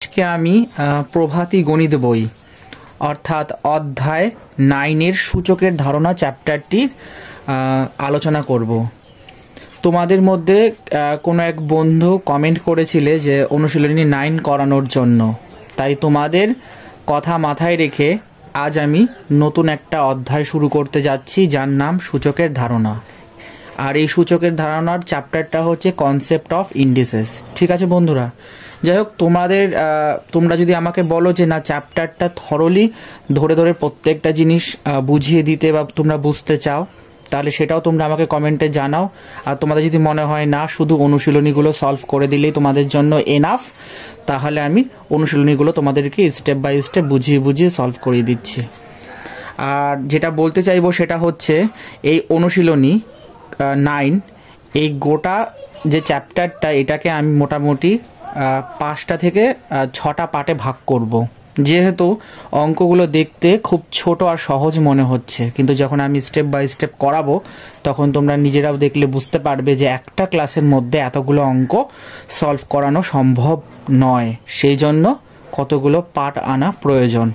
আজকে আমি প্রভাতী গণিত বই অর্থাৎ অধ্যায় 9 এর সূচকের ধারণা চ্যাপ্টারটি আলোচনা করব। তোমাদের মধ্যে কোনো এক বন্ধু কমেন্ট করেছিলে যে অনুশীলনী 9 করানোর জন্য, তাই তোমাদের কথা মাথায় রেখে আজ আমি নতুন একটা অধ্যায় শুরু করতে যাচ্ছি, যার নাম সূচকের ধারণা। আর এই সূচকের ধারণার চ্যাপ্টারটা হচ্ছে কনসেপ্ট অফ ইন্ডিসেস। ঠিক আছে বন্ধুরা, যাই হোক, তোমরা যদি আমাকে বলো যে না, চ্যাপ্টারটা থরলি ধরে ধরে প্রত্যেকটা জিনিস বুঝিয়ে দিতে বা তোমরা বুঝতে চাও, তাহলে সেটাও তোমরা আমাকে কমেন্টে জানাও। আর তোমাদের যদি মনে হয় না শুধু অনুশীলনীগুলো সলভ করে দিলেই তোমাদের জন্য এনাফ, তাহলে আমি অনুশীলনীগুলো তোমাদেরকে স্টেপ বাই স্টেপ বুঝিয়ে বুঝিয়ে সলভ করিয়ে দিচ্ছি। আর যেটা বলতে চাইবো সেটা হচ্ছে এই অনুশীলনী 9, এই গোটা যে চ্যাপ্টারটা, এটাকে আমি মোটামুটি 5টা থেকে 6টা পার্টে ভাগ করব। যেহেতু অঙ্কগুলো দেখতে খুব ছোট আর সহজ মনে হচ্ছে, কিন্তু যখন আমি স্টেপ বাই স্টেপ করাবো তখন তোমরা নিজেরাও দেখলে বুঝতে পারবে যে একটা ক্লাসের মধ্যে এতগুলো অঙ্ক সলভ করানো সম্ভব নয়, সেই জন্য কতগুলো পার্ট আনা প্রয়োজন।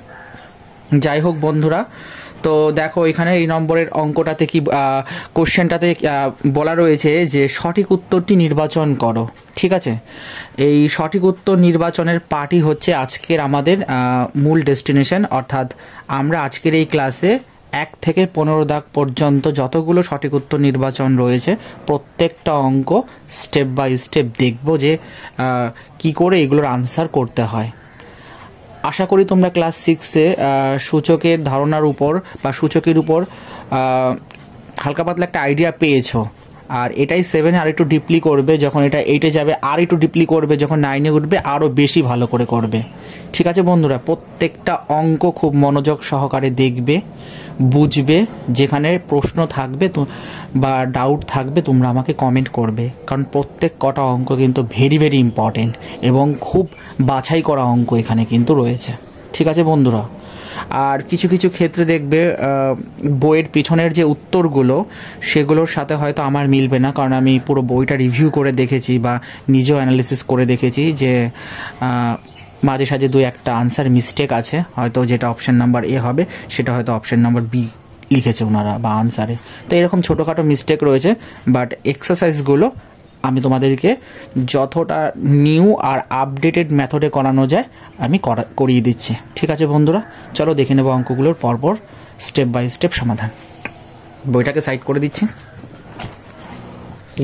যাই হোক বন্ধুরা, তো দেখো এখানে এই নম্বরের অঙ্কটাতে কি কোশ্চেনটাতে বলা রয়েছে যে সঠিক উত্তরটি নির্বাচন করো। ঠিক আছে, এই সঠিক উত্তর নির্বাচনের পার্টই হচ্ছে আজকের আমাদের মূল ডেস্টিনেশন। অর্থাৎ আমরা আজকের এই ক্লাসে 1 থেকে 15 দাগ পর্যন্ত যতগুলো সঠিক উত্তর নির্বাচন রয়েছে প্রত্যেকটা অঙ্ক স্টেপ বাই স্টেপ দেখব যে কি করে এগুলোর আনসার করতে হয়। আশা করি তোমরা ক্লাস 6-এ সূচকের ধারণার উপর বা সূচকের উপর হালকা পাতলা একটা আইডিয়া পেয়েছো। আর এটাই 7-এ আর একটু ডিপলি করবে, যখন এটা 8-এ যাবে আর একটু ডিপলি করবে, যখন 9-এ উঠবে আরও বেশি ভালো করে করবে। ঠিক আছে বন্ধুরা, প্রত্যেকটা অঙ্ক খুব মনোযোগ সহকারে দেখবে, বুঝবে। যেখানে প্রশ্ন থাকবে বা ডাউট থাকবে তোমরা আমাকে কমেন্ট করবে, কারণ প্রত্যেক কটা অঙ্ক কিন্তু ভেরি ভেরি ইম্পর্টেন্ট এবং খুব বাছাই করা অঙ্ক এখানে কিন্তু রয়েছে। ঠিক আছে বন্ধুরা, আর কিছু কিছু ক্ষেত্রে দেখবে বইয়ের পিছনের যে উত্তরগুলো সেগুলোর সাথে হয়তো আমার মিলবে না, কারণ আমি পুরো বইটা রিভিউ করে দেখেছি বা নিজেও অ্যানালিসিস করে দেখেছি যে মাঝে সাঝে 2-1টা আনসার মিস্টেক আছে, হয়তো যেটা অপশন নাম্বার এ হবে সেটা হয়তো অপশন নাম্বার বি লিখেছে ওনারা বা আনসারে। তো এরকম ছোটোখাটো মিস্টেক রয়েছে, বাট এক্সারসাইজগুলো আমি তোমাদেরকে যতটা নিউ আর আপডেটেড মেথডে করানো যায় আমি করিয়ে দিচ্ছি। ঠিক আছে বন্ধুরা, চলো দেখে নেব অঙ্কগুলোর পরপর স্টেপ বাই স্টেপ সমাধান। বইটাকে সাইড করে দিচ্ছি।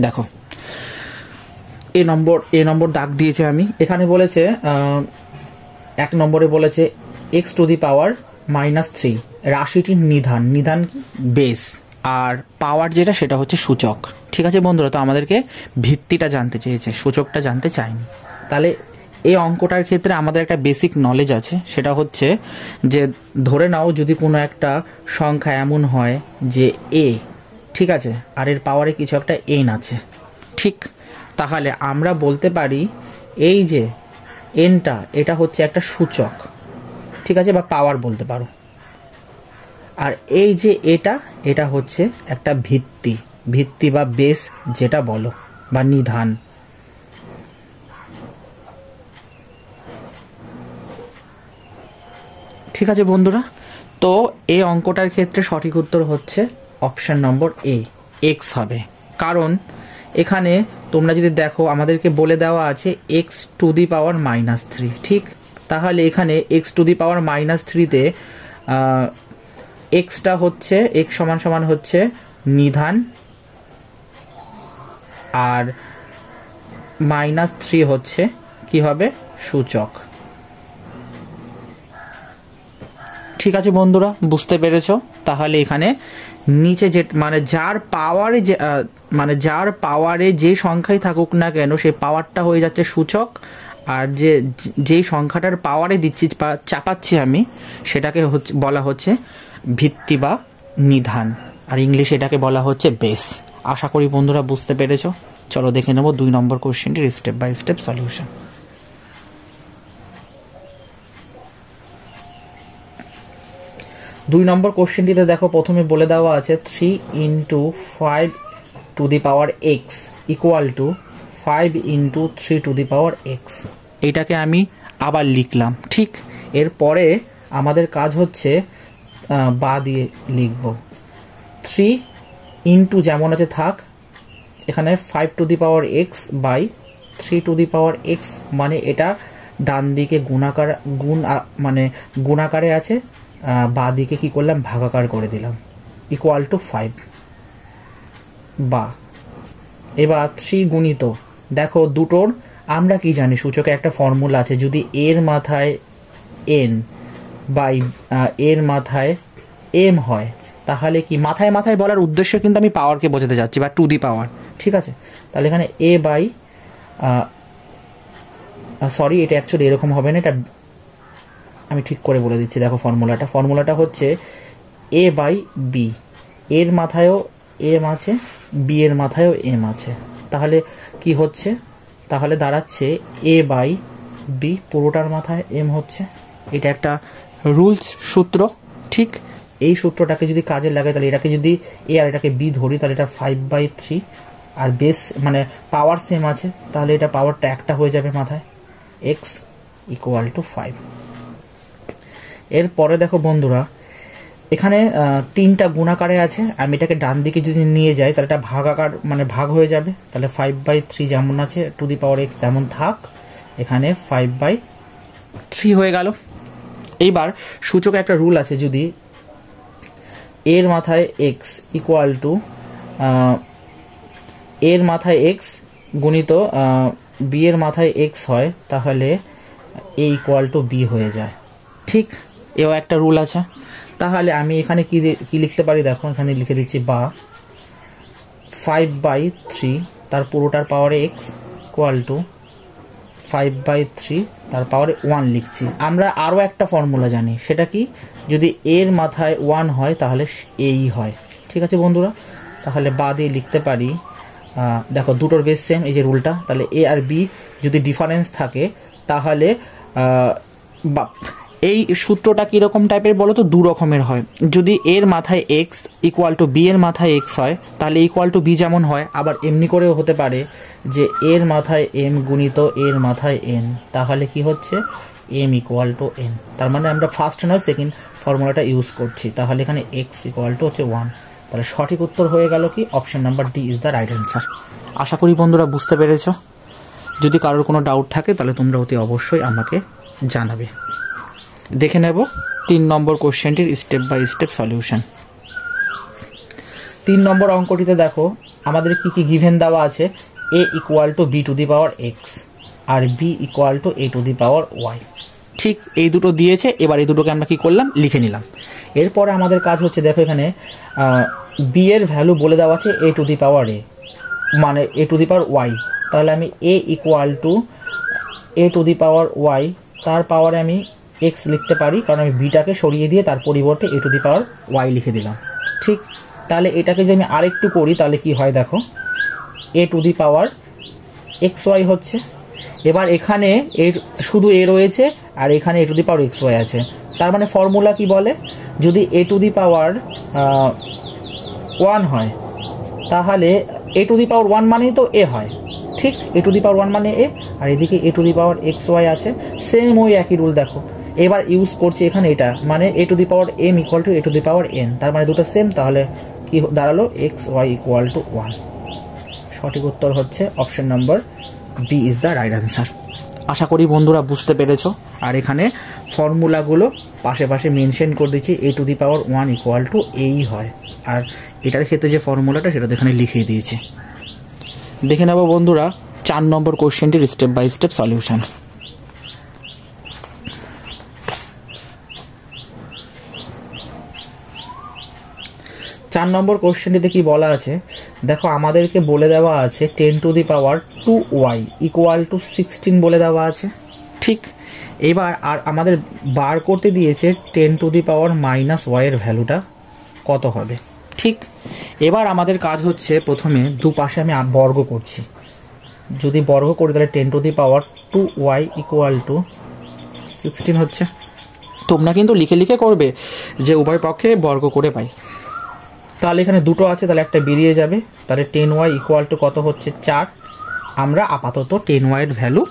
দেখো এ নম্বর দাগ দিয়েছে আমি। এখানে বলেছে 1 নম্বরে বলেছে x⁻³ রাশিটির নিধান বেস, আর পাওয়ার যেটা সেটা হচ্ছে সূচক। ঠিক আছে বন্ধুরা, তো আমাদেরকে ভিত্তিটা জানতে চেয়েছে, সূচকটা জানতে চায়নি। তাহলে এই অঙ্কটার ক্ষেত্রে আমাদের একটা বেসিক নলেজ আছে, সেটা হচ্ছে যে ধরে নাও যদি কোনো একটা সংখ্যা এমন হয় যে a, ঠিক আছে, আর এর পাওয়ারে কিছু একটা n আছে, ঠিক, তাহলে আমরা বলতে পারি এই যে nটা এটা হচ্ছে একটা সূচক, ঠিক আছে, বা পাওয়ার বলতে পারো। আর এই যে এটা হচ্ছে একটা ভিত্তি বা বেস যেটা বলো, বা নিধান। ঠিক আছে বন্ধুরা, তো এই অঙ্কটার ক্ষেত্রে সঠিক উত্তর হচ্ছে অপশন নম্বর এ, এক্স হবে। কারণ এখানে তোমরা যদি দেখো আমাদেরকে বলে দেওয়া আছে x⁻³ ঠিক, তাহলে এখানে x⁻³ এক্সটা হচ্ছে x সমান হচ্ছে নিধান, আর -3 হচ্ছে কি হবে, সূচক। ঠিক আছে বন্ধুরা, বুঝতে পেরেছো? তাহলে এখানে নিচে যে যার পাওয়ারে যে সংখ্যাই থাকুক না কেন সেই পাওয়ারটা হয়ে যাচ্ছে সূচক, আর যেই সংখ্যাটার পাওয়ারে দিচ্ছি বা চাপাচ্ছি আমি সেটাকে বলা হচ্ছে ভিত্তি বা নিধান, আর ইংলিশে এটাকে বলা হচ্ছে বেস। আশা করি বন্ধুরা বুঝতে পেরেছো। চলো দেখে নেব 2 নম্বর কোশ্চেনটির স্টেপ বাই স্টেপ সলিউশন। 2 নম্বর কোশ্চেনটিতে দেখো প্রথমে বলে দেওয়া আছে 3 × 5⁻x = 5 × 3⁻x। এটাকে আমি আবার লিখলাম। ঠিক, এরপরে আমাদের কাজ হচ্ছে বা দিয়ে লিখব 3 ইন্টু যেমন আছে থাক, এখানে 5 to the power x by 3 to the power x, মানে এটা ডান দিকে মানে গুণাকারে আছে, বা দিকে কি করলাম ভাগাকার করে দিলাম, ইকুয়াল টু 5। বা এবার 3 গুণিত, দেখো দুটোর আমরা কি জানি সূচকে একটা ফর্মুলা আছে, যদি এর মাথায় এন বাই এর মাথায় এম হয় তাহলে কি, মাথায় মাথায় বলার উদ্দেশ্য কিন্তু আমি পাওয়ারকে বোঝাতে যাচ্ছি, বা টু দি পাওয়ার। ঠিক আছে, তাহলে এখানে এ বাই সরি এটা অ্যাকচুয়ালি এরকম হবে না, এটা আমি ঠিক করে বলে দিচ্ছি। দেখো ফর্মুলাটা হচ্ছে এ বাই বি, এর মাথায়ও এম আছে, বি এর মাথায়ও এম আছে, তাহলে কি হচ্ছে, তাহলে দাঁড়াচ্ছে এ বাই বি পুরোটার মাথায় এম হচ্ছে। এটা একটা রুলস সূত্র। ঠিক, এই সূত্রটাকে যদি কাজে লাগে তাহলে এটাকে যদি এ আর এটাকে বি ধরি তাহলে এটা 5/3, আর বেস মানে পাওয়ার সেম আছে তাহলে এটা পাওয়ারটা একটা হয়ে যাবে মাথায়, এক্স ইকুয়াল টু 5। এরপরে দেখো বন্ধুরা, এখানে 3টা গুণাকারে আছে, আমি এটাকে ডান দিকে যদি নিয়ে যাই তাহলে এটা ভাগাকার মানে ভাগ হয়ে যাবে, তাহলে 5/3 যেমন আছে টু দি পাওয়ার এক্স তেমন থাক, এখানে 5/3 হয়ে গেল। এইবার সূচকে একটা রুল আছে, যদি এর মাথায় এক্স ইকুয়াল টু এর মাথায় এক্স গুণিত বি এর মাথায় এক্স হয় তাহলে এ ইকুয়াল টু বি হয়ে যায়। ঠিক, এও একটা রুল আছে। তাহলে আমি এখানে কি লিখতে পারি, দেখো এখানে লিখে দিচ্ছি বা 5/3 তার পুরোটার পাওয়ারে এক্স ইকুয়াল টু 5/3 তার পাওয়ারে 1 লিখছি। আমরা আরও একটা ফর্মুলা জানি, সেটা কি, যদি এর মাথায় 1 হয় তাহলে এই হয়। ঠিক আছে বন্ধুরা, তাহলে বা দিয়ে লিখতে পারি, দেখো দুটোর বেস সেম, এই যে রুলটা, তাহলে এ আর বি যদি ডিফারেন্স থাকে তাহলে এই সূত্রটা কিরকম টাইপের বলো তো, 2 রকমের হয়। যদি এর মাথায় এক্স ইকুয়াল টু বি এর মাথায় এক্স হয় তাহলে ইকুয়াল টু বি যেমন হয়, আবার এমনি করেও হতে পারে যে এর মাথায় এম গুণিত এর মাথায় এন, তাহলে কি হচ্ছে এম ইকুয়াল টু এন। তার মানে আমরা ফার্স্ট নয় সেকেন্ড ফর্মুলাটা ইউজ করছি, তাহলে এখানে এক্স ইকুয়াল টু হচ্ছে 1। তাহলে সঠিক উত্তর হয়ে গেল কি, option number D is the right answer. আশা করি বন্ধুরা বুঝতে পেরেছ। যদি কারোর কোনো ডাউট থাকে তাহলে তোমরা অতি অবশ্যই আমাকে জানাবে। দেখে নেব 3 নম্বর কোশ্চেনটির স্টেপ বাই স্টেপ সলিউশন। 3 নম্বর অঙ্কটিতে দেখো আমাদের কি কি গিভেন দেওয়া আছে, A equal to B to the power X আর B equal to A to the power Y. ঠিক, এই দুটো দিয়েছে, এবার এই দুটোকে আমরা কি করলাম, লিখে নিলাম। এরপরে আমাদের কাজ হচ্ছে, দেখো এখানে বি এর ভ্যালু বলে দেওয়া আছে এ টু দি পাওয়ার এ, মানে A to the power Y, তাহলে আমি A equal to A to the power Y তার পাওয়ারে আমি এক্স লিখতে পারি, কারণ আমি বিটাকে সরিয়ে দিয়ে তার পরিবর্তে এ টু দি পাওয়ার ওয়াই লিখে দিলাম। ঠিক, তাহলে এটাকে যদি আমি আরেকটু করি তাহলে কি হয়, দেখো A to the power X Y হচ্ছে। এবার এখানে এর শুধু এ রয়েছে আর এখানে A to the power X Y আছে, তার মানে ফর্মুলা কি বলে, যদি এ টু দি পাওয়ার 1 হয় তাহলে এ টু দি পাওয়ার 1 মানেই তো এ হয়। ঠিক, এ টু দি পাওয়ার 1 মানে এ, আর এদিকে A to the power X Y আছে, সেম ওই একই রুল। দেখো এবার ইউজ করছি এখানে এটা, মানে A to the power M equal to A to the power N, তার মানে দুটো সেম, তাহলে কি দাঁড়ালো এক্স ওয়াই ইকুয়াল টু 1। সঠিক উত্তর হচ্ছে option number B is the right answer. আশা করি বন্ধুরা বুঝতে পেরেছ। আর এখানে ফর্মুলাগুলো পাশে পাশে মেনশন করে দিচ্ছি, A to the power 1 equal to এই হয়, আর এটার ক্ষেত্রে যে ফর্মুলাটা সেটা এখানে লিখিয়ে দিয়েছে। দেখে নেব বন্ধুরা 4 নম্বর কোশ্চেনটির স্টেপ বাই স্টেপ সলিউশন। 4 নম্বর কোশ্চেনটিতে কি বলা আছে, দেখো আমাদেরকে বলে দেওয়া আছে 10 to the power 2y equal to 16 বলে দেওয়া আছে। ঠিক, এবার আর আমাদের বার করতে দিয়েছে 10 to the power minus y এর ভ্যালুটা কত হবে। ঠিক, এবার আমাদের কাজ হচ্ছে প্রথমে দুপাশে আমি বর্গ করছি, যদি বর্গ করি তাহলে 10 to the power 2y equal to 16 হচ্ছে। তোমরা কিন্তু লিখে লিখে করবে যে উভয় পক্ষে বর্গ করে পাই। তাহলে এখানে দুটো আছে, তাহলে একটা বেরিয়ে যাবে, তাহলে 10y ইকুয়াল টু কত হচ্ছে 4। আমরা আপাতত 10y এর ভ্যালু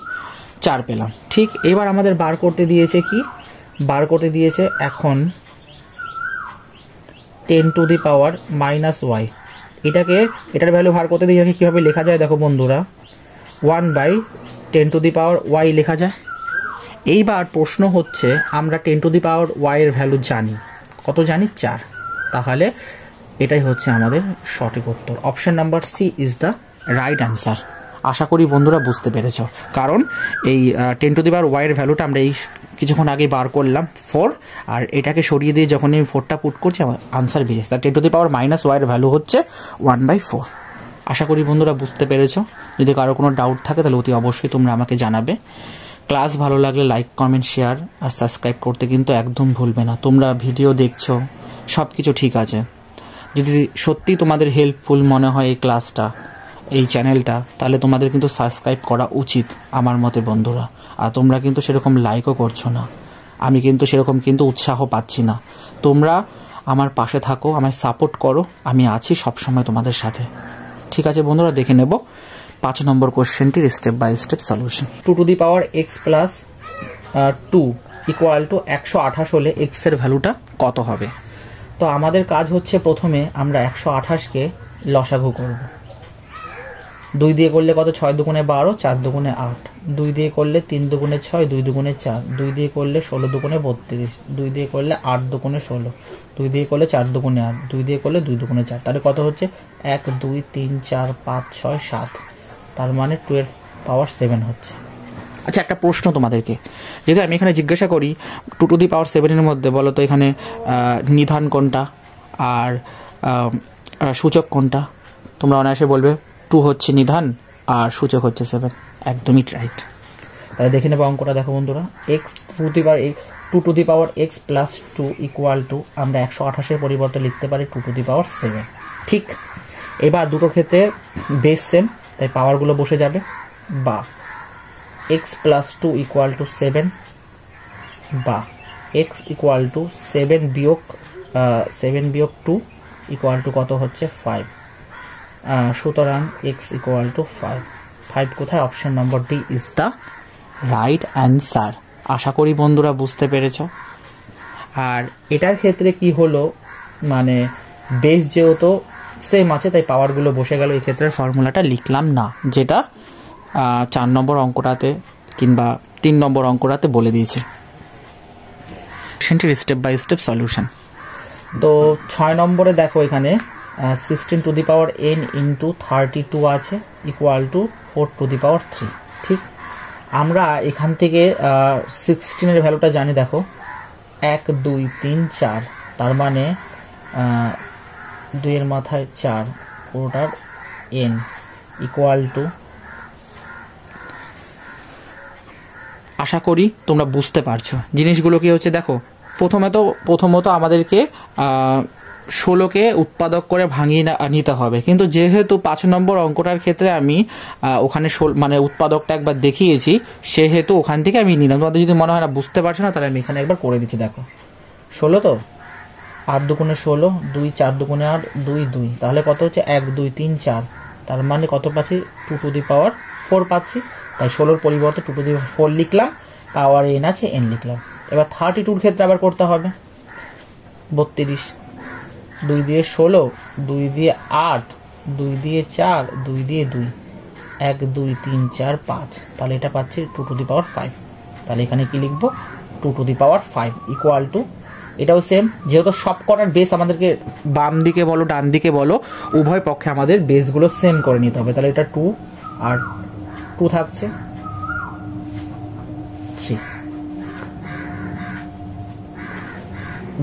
4 পেলাম। ঠিক, এবার আমাদের বার করতে দিয়েছে কি, বার করতে দিয়েছে এখন 10 to the power minus y. এটার ভ্যালু বার করতে দিয়েছে কীভাবে লেখা যায় দেখো বন্ধুরা, 1/10 টু দি পাওয়ার ওয়াই লেখা যায়। এইবার প্রশ্ন হচ্ছে আমরা 10 টু দি পাওয়ার ওয়াই এর ভ্যালু জানি, কত জানি, 4। তাহলে এটাই হচ্ছে আমাদের সঠিক উত্তর। Option number C is the right answer. আশা করি বন্ধুরা বুঝতে পেরেছ, কারণ এই 10 টু দি পাওয়ার ওয়াই এর ভ্যালুটা আমরা এই কিছুক্ষণ আগে বার করলাম 4, আর এটাকে সরিয়ে দিয়ে যখন আমি 4টা পুট করছি আমার আনসার বেরিয়েছে। তার 10 to the power minus y এর ভ্যালু হচ্ছে 1/4। আশা করি বন্ধুরা বুঝতে পেরেছ। যদি কারো কোনো ডাউট থাকে তাহলে অতি অবশ্যই তোমরা আমাকে জানাবে। ক্লাস ভালো লাগলে লাইক, কমেন্ট, শেয়ার আর সাবস্ক্রাইব করতে কিন্তু একদম ভুলবে না। তোমরা ভিডিও দেখছো, সব কিছু ঠিক আছে, যদি সত্যি তোমাদের হেল্পফুল মনে হয় এই ক্লাসটা, এই চ্যানেলটা, তাহলে তোমাদের কিন্তু সাবস্ক্রাইব করা উচিত আমার মতে বন্ধুরা। আর তোমরা কিন্তু সেরকম লাইকও করছো না, আমি কিন্তু সেরকম কিন্তু উৎসাহ পাচ্ছি না। তোমরা আমার পাশে থাকো, আমায় সাপোর্ট করো, আমি আছি সবসময় তোমাদের সাথে। ঠিক আছে বন্ধুরা, দেখে নেব 5 নম্বর কোশ্চেনটির step by step solution. 2 to the power x plus 2 equal to 128 হলে এক্স এর ভ্যালুটা কত হবে? তো আমাদের কাজ হচ্ছে প্রথমে আমরা 128কে লসাগু করব। 2 দিয়ে করলে কত, 6 দুগুণে 12, 4 দুগুণে 8, 2 দিয়ে করলে 3 দুগুণে 6, 2 দুগুণে 4, 2 দিয়ে করলে 16 দুগুণে 32, 2 দিয়ে করলে 8 দুগুণে 16, 2 দিয়ে করলে 4 দুগুণে 8, 2 দিয়ে করলে 2 দুগুণে 4। তাহলে কত হচ্ছে 1 2 3 4 5 6 7, তার মানে 12 পাওয়ার 7 হচ্ছে। আচ্ছা, একটা প্রশ্ন তোমাদেরকে, যেহেতু আমি এখানে জিজ্ঞাসা করি 2 টু দি পাওয়ার 7 এর মধ্যে বলো তো এখানে নিধান কোনটা আর সূচক কোনটা? তোমরা অনায়াসে বলবে 2 হচ্ছে নিধান আর সূচক হচ্ছে 7। একদমই রাইট। তাহলে দেখে নেবো অঙ্কটা। দেখো বন্ধুরা, x 2 to the power x plus 2 equal two আমরা 128 এর পরিবর্তে লিখতে পারি 2 টু দি পাওয়ার 7। ঠিক, এবার দুটো ক্ষেত্রে বেস সেম, তাই পাওয়ারগুলো বসে যাবে। বা এক্স প্লাস 2 ইকুয়াল টু 7, বা এক্স ইকুয়াল টু 7 বিয়োগ 2 ইকুয়াল টু কত হচ্ছে 5। সুতরাং এক্স ইকুয়াল টু 5 কোথায়? Option number D is the right answer. আশা করি বন্ধুরা বুঝতে পেরেছ। আর এটার ক্ষেত্রে কি হলো, মানে বেস যেহেতু সেম আছে তাই পাওয়ারগুলো বসে গেল, এই ক্ষেত্রে ফর্মুলাটা লিখলাম না, যেটা 4 নম্বর অঙ্কটাতে কিংবা 3 নম্বর অঙ্কটাতে বলে দিয়েছে। Step by step solution. তো 6 নম্বরে দেখো এখানে 16 to the power n into 32 আছে equal to 4 to the power 3। ঠিক, আমরা এখান থেকে 16 এর ভ্যালুটা জানি। দেখো 1 2 3 4, তার মানে 2 এর মাথায় 4 পুরোটার n ইকুয়াল টু, আশা করি তোমরা বুঝতে পারছো জিনিসগুলো কি হচ্ছে। দেখো প্রথমত আমাদেরকে 16কে উৎপাদক করে ভাঙিয়ে নিতে হবে, কিন্তু যেহেতু 5 নম্বর অঙ্কটার ক্ষেত্রে আমি ওখানে মানে উৎপাদকটা একবার দেখিয়েছি, সেহেতু ওখান থেকে আমি নিলাম। তোমাদের যদি মনে হয় না বুঝতে পারছো না, তাহলে আমি এখানে একবার করে দিচ্ছি। দেখো 16 তো 8 দুগুণে 16, 2 4 দুগুণে 8, 2 2, তাহলে কত হচ্ছে 1 2 3 4, তার মানে কত পাচ্ছি 2 টু দি পাওয়ার 4 পাচ্ছি। তাই 16 পরিবর্তে 2 টু দি পাওয়ার 4 লিখলাম, পাওয়ার n আছে n লিখলাম। এবার 32 এর ক্ষেত্রে আবার করতে হবে 32, 2 দিয়ে 16, 2 দিয়ে 8, 2 দিয়ে 4, 2 দিয়ে 2, 1 2 3 4 5, তাহলে এটা পাচ্ছি 2 টু দি পাওয়ার 5। তাহলে এখানে কি লিখবো 2 to the power 5 equal two, এটাও সেম, যেহেতু সব কটার বেস আমাদেরকে বাম দিকে বলো ডান দিকে বলো উভয় পক্ষে আমাদের বেসগুলো সেম করে নিতে হবে। তাহলে এটা 2 আর 2 থাকছে 3।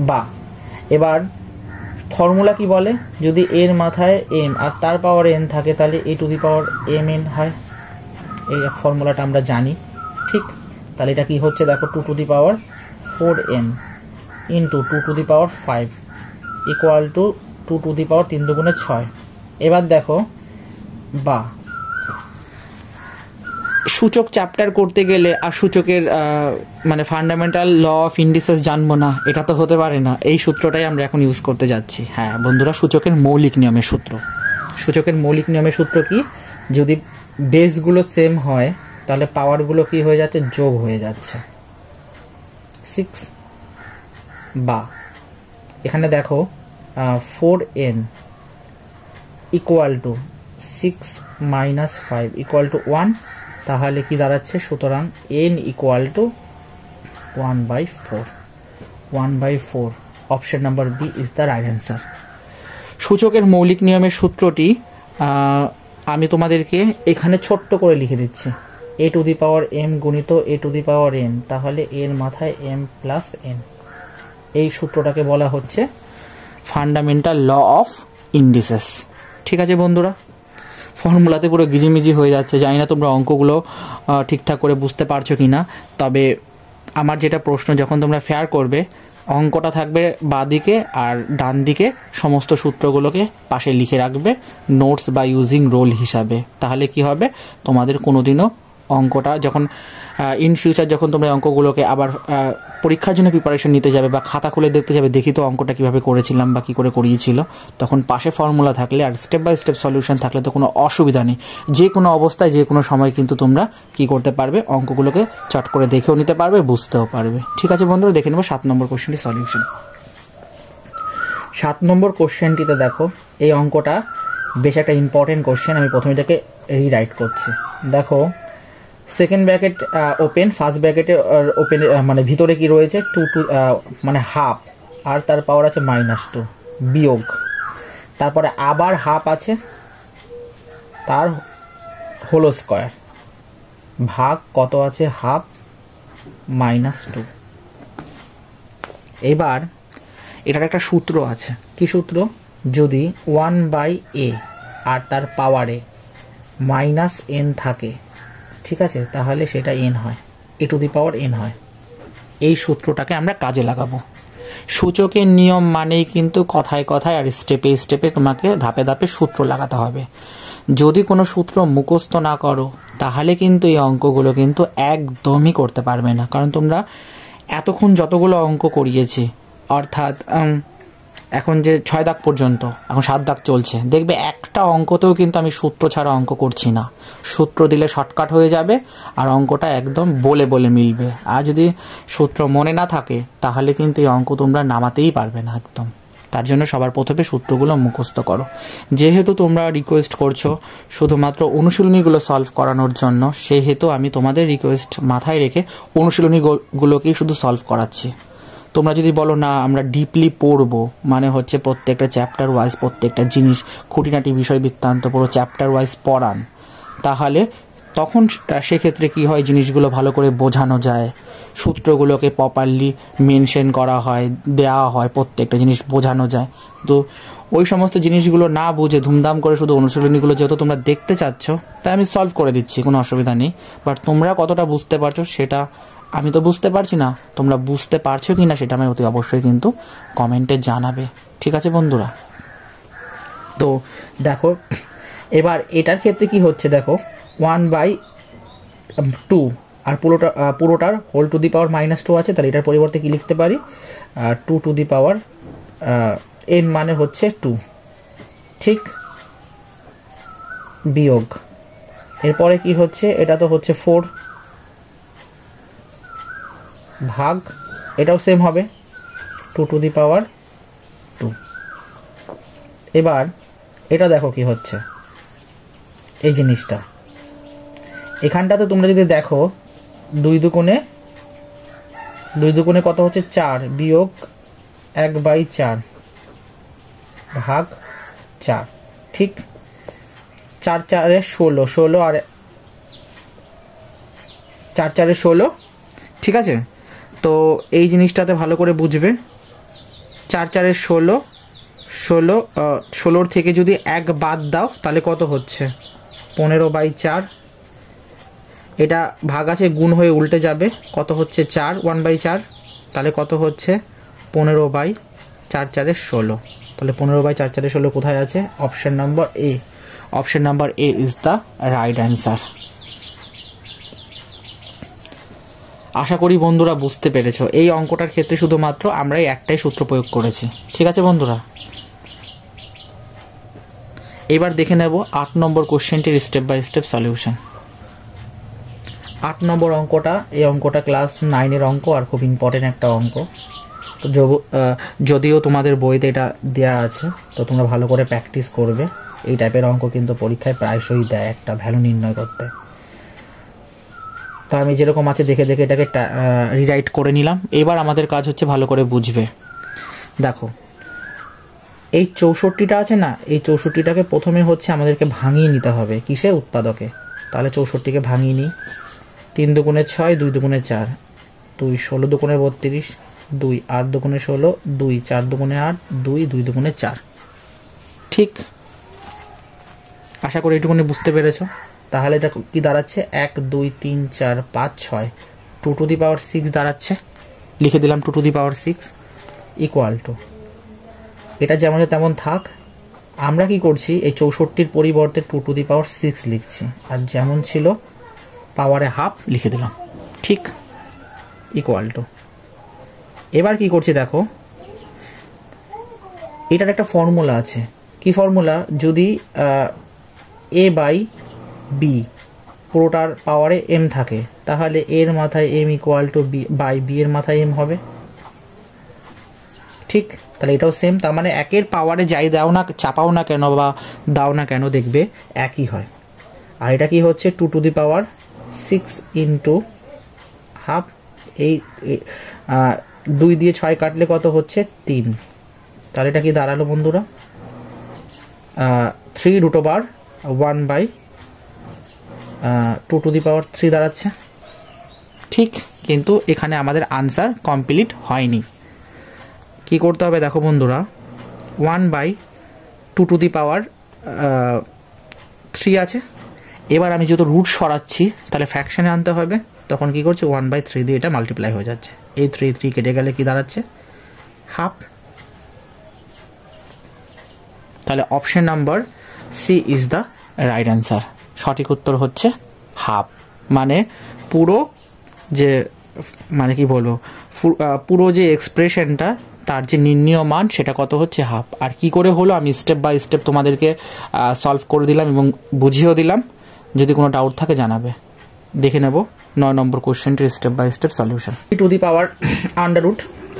বা এবার ফর্মুলা কি বলে, যদি এর মাথায় m আর তার পাওয়ার n থাকে তাহলে a two the power mn হয়। এই ফর্মুলাটা আমরা জানি। ঠিক, তাহলে এটা কি হচ্ছে দেখো 2 to the power 4n into 2 to the power 5 equal to 2 to the power 3 দুগুণে 6। এবার দেখো, বা সূচক চ্যাপ্টার করতে গেলে আর সূচকের মানে ফান্ডামেন্টাল ল অফ ইন্ডিসেস জানবো না, এটা তো হতে পারে না। এই সূত্রটাই আমরা এখন ইউজ করতে যাচ্ছি। হ্যাঁ বন্ধুরা, সূচকের মৌলিক নিয়মের সূত্র। সূচকের মৌলিক নিয়মের সূত্র কি, যদি বেসগুলো সেম হয় তাহলে পাওয়ারগুলো কি হয়ে যাচ্ছে, যোগ হয়ে যাচ্ছে 6, বা এখানে দেখো 4n equal to 6 minus 5 equal to 1, তাহলে কি দাঁড়াচ্ছে, সুতরাং n equal to 1/4, 1/4। Option number B is the right answer. সূচকের মৌলিক নিয়মের সূত্রটি আমি তোমাদেরকে এখানে ছোট্ট করে লিখে দিচ্ছি, a two the power m গুণিত a two the power n, তাহলে এর মাথায় m প্লাস n। এই সূত্রটাকে বলা হচ্ছে ফান্ডামেন্টাল ল অফ ইন্ডিসেস। ঠিক আছে বন্ধুরা, ফর্মুলাতে পুরো গিজিমিজি হয়ে যাচ্ছে, জানি না তোমরা অঙ্কগুলো ঠিকঠাক করে বুঝতে পারছো কি না। তবে আমার যেটা প্রশ্ন, যখন তোমরা ফেয়ার করবে, অঙ্কটা থাকবে বাঁদিকে আর ডান দিকে সমস্ত সূত্রগুলোকে পাশে লিখে রাখবে নোটস বা ইউজিং রোল হিসাবে। তাহলে কি হবে, তোমাদের কোনোদিনও অঙ্কটা যখন ইন ফিউচার যখন তোমরা অঙ্কগুলোকে আবার পরীক্ষার জন্য প্রিপারেশন নিতে যাবে বা খাতা খুলে দেখতে যাবে, দেখি তো অঙ্কটা কীভাবে করেছিলাম বা কী করে করিয়েছিল, তখন পাশে ফর্মুলা থাকলে আর স্টেপ বাই স্টেপ সলিউশন থাকলে তো কোনো অসুবিধা নেই। যে কোনো অবস্থায় যে কোনো সময় কিন্তু তোমরা কি করতে পারবে, অঙ্কগুলোকে চট করে দেখেও নিতে পারবে, বুঝতেও পারবে। ঠিক আছে বন্ধুরা, দেখে নেবো 7 নম্বর কোশ্চেনটি সলিউশন। 7 নম্বর কোশ্চেনটিতে দেখো, এই অঙ্কটা বেশ একটা ইম্পর্টেন্ট কোশ্চেন। আমি প্রথমে এটাকে রিরাইট করছি। দেখো, সেকেন্ড ব্র্যাকেট ওপেন, ফার্স্ট ব্র্যাকেটে ওপেন, মানে ভিতরে কি রয়েছে 2 মানে হাফ, আর তার পাওয়ার আছে -2 বিয়োগ, তারপরে আবার হাফ আছে, তার হোল স্কয়ার, ভাগ কত আছে, হাফ -2। এবার এটার একটা সূত্র আছে। কি সূত্র, যদি 1/a আর তার পাওয়ারে -n থাকে, ঠিক আছে, তাহলে সেটা n হয়, a two the power n হয়। এই সূত্রটাকে আমরা কাজে লাগাবো। সূচকের নিয়ম মানেই কিন্তু কথায় কথায় আর স্টেপে স্টেপে তোমাকে ধাপে ধাপে সূত্র লাগাতে হবে। যদি কোনো সূত্র মুখস্থ না করো, তাহলে কিন্তু এই অঙ্কগুলো কিন্তু একদমই করতে পারবে না। কারণ তোমরা এতক্ষণ যতগুলো অঙ্ক করিয়েছি, অর্থাৎ এখন যে 6 দাগ পর্যন্ত, এখন 7 দাগ চলছে, দেখবে একটা অঙ্কতেও কিন্তু আমি সূত্র ছাড়া অঙ্ক করছি না। সূত্র দিলে শর্টকাট হয়ে যাবে আর অঙ্কটা একদম বলে বলে মিলবে। আর যদি সূত্র মনে না থাকে, তাহলে কিন্তু এই অঙ্ক তোমরা নামাতেই পারবে না একদম। তার জন্য সবার প্রথমে সূত্রগুলো মুখস্থ করো। যেহেতু তোমরা রিকোয়েস্ট করছো শুধুমাত্র অনুশীলনীগুলো সলভ করানোর জন্য, সেহেতু আমি তোমাদের রিকোয়েস্ট মাথায় রেখে অনুশীলনীগুলোকেই শুধু সলভ করাচ্ছি। তোমরা যদি বলো না আমরা ডিপলি পড়বো, মানে হচ্ছে প্রত্যেকটা চ্যাপ্টার ওয়াইজ প্রত্যেকটা জিনিস, খুঁটিনাটি বিষয় বৃত্তান্ত পুরো চ্যাপ্টার ওয়াইজ পড়ান, তাহলে তখন সেক্ষেত্রে কি হয়, জিনিসগুলো ভালো করে বোঝানো যায়, সূত্রগুলোকে প্রপারলি মেনশন করা হয়, দেওয়া হয়, প্রত্যেকটা জিনিস বোঝানো যায়। তো ওই সমস্ত জিনিসগুলো না বুঝে ধুমধাম করে শুধু অনুশীলনীগুলো যেহেতু তোমরা দেখতে চাচ্ছ, তাই আমি সলভ করে দিচ্ছি, কোনো অসুবিধা নেই। বাট তোমরা কতটা বুঝতে পারছো সেটা আমি তো বুঝতে পারছি না, তোমরা বুঝতে পারছো কি না সেটা আমি অতি অবশ্যই কিন্তু কমেন্টে জানাবে। ঠিক আছে বন্ধুরা, তো দেখো এবার এটার ক্ষেত্রে কি হচ্ছে, দেখো 1/2 আর পুরোটার হোল টু দি পাওয়ার -2 আছে, তাহলে এটার পরিবর্তে কি লিখতে পারি, 2 টু দি পাওয়ার n মানে হচ্ছে 2, ঠিক, বিয়োগ, এরপরে কি হচ্ছে, এটা তো হচ্ছে 4, ভাগ, এটাও সেম হবে 2 টু দি পাওয়ার 2। এবার এটা দেখো কি হচ্ছে, এই জিনিসটা এখানটাতে তোমরা যদি দেখো 2 দুগুণে কত হচ্ছে 4, বিয়োগ 1/4 ভাগ 4, ঠিক, 4 4 16 আর 4 4 16, ঠিক আছে। তো এই জিনিসটাতে ভালো করে বুঝবে, 4 4 16 থেকে যদি 1 বাদ দাও তাহলে কত হচ্ছে, 15/4, এটা ভাগ আছে গুণ হয়ে উল্টে যাবে, কত হচ্ছে 4, 1/4, তাহলে কত হচ্ছে 15/4 4 16, তাহলে 15/4 4 16 কোথায় আছে, option number A. Option number A is the right answer. আশা করি বন্ধুরা বুঝতে পেরেছো, এই অঙ্কটার ক্ষেত্রে শুধুমাত্র আমরা একটাই সূত্র প্রয়োগ করেছি। ঠিক আছে বন্ধুরা, এবার দেখে নেব 8 নম্বর কোশ্চেনটির স্টেপ বাই স্টেপ সলিউশন। 8 নম্বর অঙ্কটা, এই অঙ্কটা ক্লাস 9-এর অঙ্ক আর খুব ইম্পর্টেন্ট একটা অঙ্ক। তো যদিও তোমাদের বইতে এটা দেয়া আছে, তো তোমরা ভালো করে প্র্যাকটিস করবে। এই টাইপের অঙ্ক কিন্তু পরীক্ষায় প্রায়শই দেয় একটা ভ্যালু নির্ণয় করতে। তো আমি যেরকম আছে দেখে দেখে এটাকে রিরাইট করে নিলাম। এবার আমাদের কাজ হচ্ছে ভালো করে বুঝবে। দেখো এই 64টা আছে না, এই 64টাকে প্রথমে হচ্ছে আমাদেরকে ভাঙিয়ে নিতে হবে কিসে, উৎপাদকে। তাহলে 64কে ভাঙিয়ে নিই। 3 দুগুণে 6, 2 দুগুণে 4, 2 16 দুগুণে 32, 2 8 দুগুণে 16, 2 4 দুগুণে 8, 2 2 দুগুণে 4। ঠিক, আশা করি এটুকুনি বুঝতে পেরেছ। তাহলে এটা কি দাঁড়াচ্ছে, 1 2 3 4 5 6, 2 টু দি পাওয়ার 6 দাঁড়াচ্ছে। লিখে দিলাম 2 to the power 6 equal to, এটা যেমন তেমন থাক। আমরা কি করছি, এই 64-র পরিবর্তে 2 টু দি পাওয়ার 6 লিখছি, আর যেমন ছিল পাওয়ারে হাফ লিখে দিলাম। ঠিক, ইকুয়াল টু। এবার কি করছি দেখো, এটার একটা ফর্মুলা আছে। কি ফর্মুলা, যদি a বাই বি পুরোটার পাওয়ারে m থাকে, তাহলে এর মাথায় m equal to B by B এর মাথায় m হবে। ঠিক, তাহলে এটাও সেম। তার মানে একের পাওয়ারে যাই দাও না, চাপাও না কেন বা দাও না কেন, দেখবে একই হয়। আর এটা কি হচ্ছে, 2 to the power 6 into half. এই 2 দিয়ে 6 কাটলে কত হচ্ছে, 3। তাহলে এটা কি দাঁড়ালো বন্ধুরা, 3 root over 1 by 2 to the power 3 দাঁড়াচ্ছে। ঠিক, কিন্তু এখানে আমাদের আনসার কমপ্লিট হয়নি। কি করতে হবে দেখো বন্ধুরা, 1 বাই 2 টু দি পাওয়ার 3 আছে। এবার আমি যেহেতু রুট সরাচ্ছি, তাহলে ফ্র্যাকশনে আনতে হবে। তখন কি করছি, 1 বাই 3 দিয়ে এটা মাল্টিপ্লাই হয়ে যাচ্ছে। এই 3 কেটে গেলে কি দাঁড়াচ্ছে, হাফ। তাহলে option number C is the right answer. সঠিক উত্তর হচ্ছে হাফ। মানে পুরো যে, মানে কি বলবো, পুরো যে এক্সপ্রেশনটা, তার যে নির্ণীয় মান সেটা কত হচ্ছে, হাফ। আর কি করে হলো আমি স্টেপ বাই স্টেপ তোমাদেরকে সলভ করে দিলাম এবং বুঝিয়েও দিলাম। যদি কোনো ডাউট থাকে জানাবে। দেখে নেব 9 নম্বর কোশ্চেনটির step by step solution. To the power under root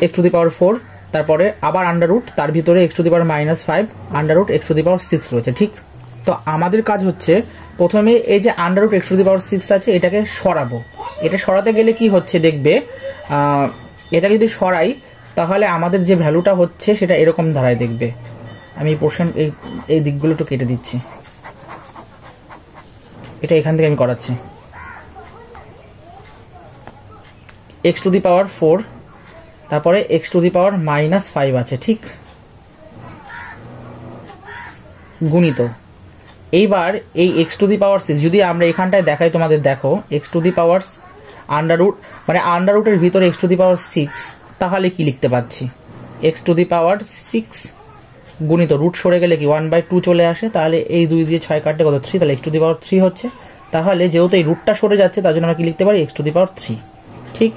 x to the power 4, তারপরে আবার আন্ডার রুট, তার ভিতরে x to the power -5, under root x to the power 6 রয়েছে। ঠিক, তো আমাদের কাজ হচ্ছে প্রথমে এই যে under root x to the power 6 আছে, এটাকে সরাবো। এটা সরাতে গেলে কি হচ্ছে দেখবে, এটা যদি সরাই তাহলে আমাদের যে ভ্যালুটা হচ্ছে সেটা এরকম দাঁড়ায় দেখবে। আমি এই দিকগুলো একটু কেটে দিচ্ছি, এটা এখান থেকে আমি করাচ্ছি। x টু দি পাওয়ার 4, তারপরে x টু দি পাওয়ার -5 আছে। ঠিক, গুণিত। এইবার এই x টু দি পাওয়ার 6 যদি আমরা এখানটায় দেখাই তোমাদের, দেখো x to the power under root, মানে আন্ডার রুটের ভিতরে x টু দি পাওয়ার 6, তাহলে কি লিখতে পাচ্ছি, x টু দি পাওয়ার 6 গুণিত রুট সরে গেলে কি 1/2 চলে আসে। তাহলে এই 2 দিয়ে 6 কাটলে কত, 3। তাহলে x টু দি পাওয়ার 3 হচ্ছে। তাহলে যেহেতু এই রুটটা সরে যাচ্ছে, তার জন্য আমরা কি লিখতে পারি, x টু দি পাওয়ার 3। ঠিক,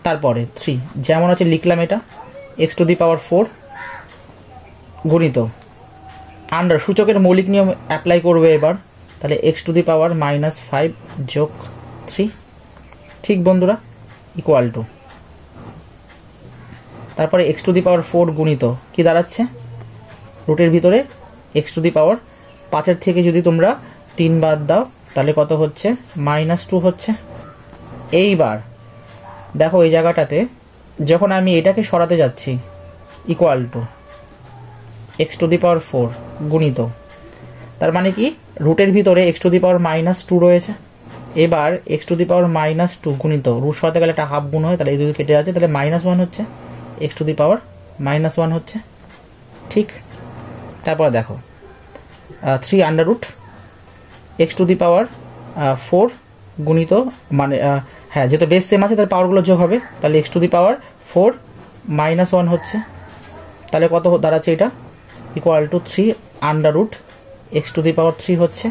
তারপরে 3 যেমন আছে লিখলাম, এটা x টু দি পাওয়ার 4 গুণিত আন্ডার, সূচকের মৌলিক নিয়ম অ্যাপ্লাই করবে এবার। তাহলে x টু দি পাওয়ার -5 যোগ 3। ঠিক বন্ধুরা, ইকুয়াল টু, তারপরে x টু দি পাওয়ার 4 গুণিত কি দাঁড়াচ্ছে, রুটের ভিতরে x টু দি পাওয়ার 5-এর থেকে যদি তোমরা 3 বাদ দাও, তাহলে কত হচ্ছে, -2 হচ্ছে। এইবার দেখো এই জায়গাটাতে যখন আমি এটাকে সরাতে যাচ্ছি, equal to x to the power 4 গুণিত, তার মানে কি রুটের ভিতরে x টু দি পাওয়ার -2 রয়েছে। এবার x টু দি পাওয়ার -2 গুণিত, রুট সরাতে গেলে একটা হাফ গুণ হয়, তাহলে এই দুটো কেটে যাচ্ছে, তাহলে -1 হচ্ছে, x টু দি পাওয়ার -1 হচ্ছে। ঠিক, তারপর দেখো 3 under root x to the power 4 গুণিত, মানে হ্যাঁ যেহেতু বেস সেম আছে তাহলে পাওয়ারগুলো যোগ হবে। তাহলে x টু দি পাওয়ার 4 -1 হচ্ছে। তাহলে কত দাঁড়াচ্ছে এটা, equal to 3 under root x to the power 3 হচ্ছে।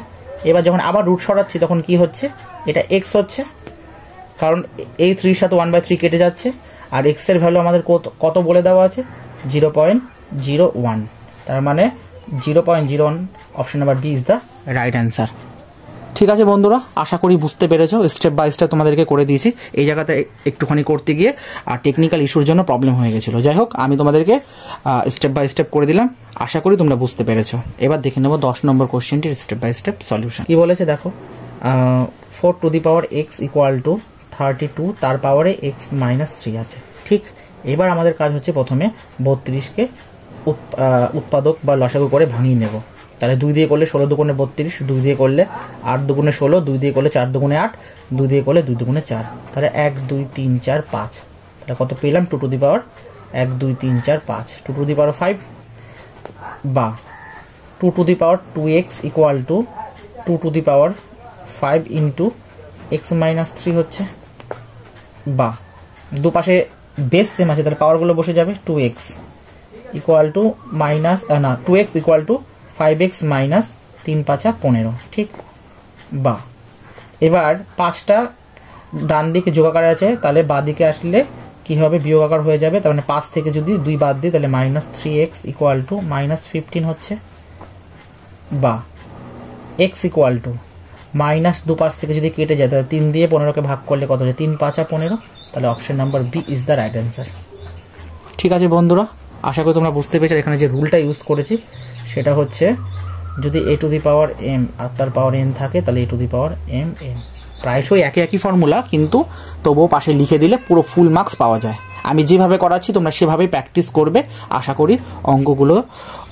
এবার যখন আবার রুট সরাচ্ছি তখন কি হচ্ছে, এটা x হচ্ছে, কারণ এই 3 সাথে 1/3 কেটে যাচ্ছে। আর x এর ভ্যালু আমাদের কত বলে দেওয়া আছে, 0.01। তার মানে 0.01, option number B is the right answer. ঠিক আছে বন্ধুরা, আশা করি বুঝতে পেরেছো। স্টেপ বাই স্টেপ তোমাদেরকে করে দিয়েছি। এই জায়গাতে একটুখানি করতে গিয়ে আর টেকনিক্যাল ইস্যুর জন্য প্রবলেম হয়ে গেছিলো। যাই হোক, আমি তোমাদেরকে স্টেপ বাই স্টেপ করে দিলাম। আশা করি তোমরা বুঝতে পেরেছো। এবার দেখে নেবো 10 নম্বর কোশ্চেনটির স্টেপ বাই স্টেপ সলিউশন। কি বলেছে দেখো, 4 to the power x equal to 32, তার পাওয়ারে এক্স মাইনাস 3 আছে। ঠিক, এবার আমাদের কাজ হচ্ছে প্রথমে 32কে উৎপাদক বা লসাগু করে ভাঙিয়ে নেব। তাহলে 2 দিয়ে করলে 16 দুগুণে 32, 2 দিয়ে করলে 8 দুগুণে 16, 2 দিয়ে করলে 4 দুগুণে 8, 2 দিয়ে করলে 2 দুগুণে 4। তাহলে 1 2 3 4 5। তাহলে কত পেলাম? 2 to the power 1 2 3 4 5, 2 to the power 5 বা 2 to the power 2x equal to 2 to the power 5 into x minus 3 হচ্ছে, বা দুপাশে বেস সেম আছে, তাহলে পাওয়ারগুলো বসে যাবে। 2x equal to minus 2x equal to 5x minus 3 5 15। ঠিক, বা এবার 5টা ডান দিকে যোগাকার আছে, তাহলে বাঁ দিকে আসলে কি হবে? বিয়োগাকার হয়ে যাবে। তার মানে 5 থেকে যদি 2 বাদ দিই তাহলে minus 3x equal to minus 15 হচ্ছে, বা x ইকুয়াল টু মাইনাস দুপাশ থেকে যদি কেটে যায় তাহলে 3 দিয়ে 15কে ভাগ করলে কত হয়? 3 5 15। তাহলে option number B is the right answer. ঠিক আছে বন্ধুরা, আশা করি তোমরা বুঝতে পেরেছো। এখানে যে রুলটা ইউজ করেছি সেটা হচ্ছে, যদি a two the power m আর তার পাওয়ার n থাকে তাহলে a two the power m n। প্রায়শই একই ফর্মুলা, কিন্তু তবুও পাশে লিখে দিলে পুরো ফুল মার্কস পাওয়া যায়। আমি যেভাবে করাচ্ছি তোমরা সেভাবেই প্র্যাকটিস করবে। আশা করি অঙ্কগুলো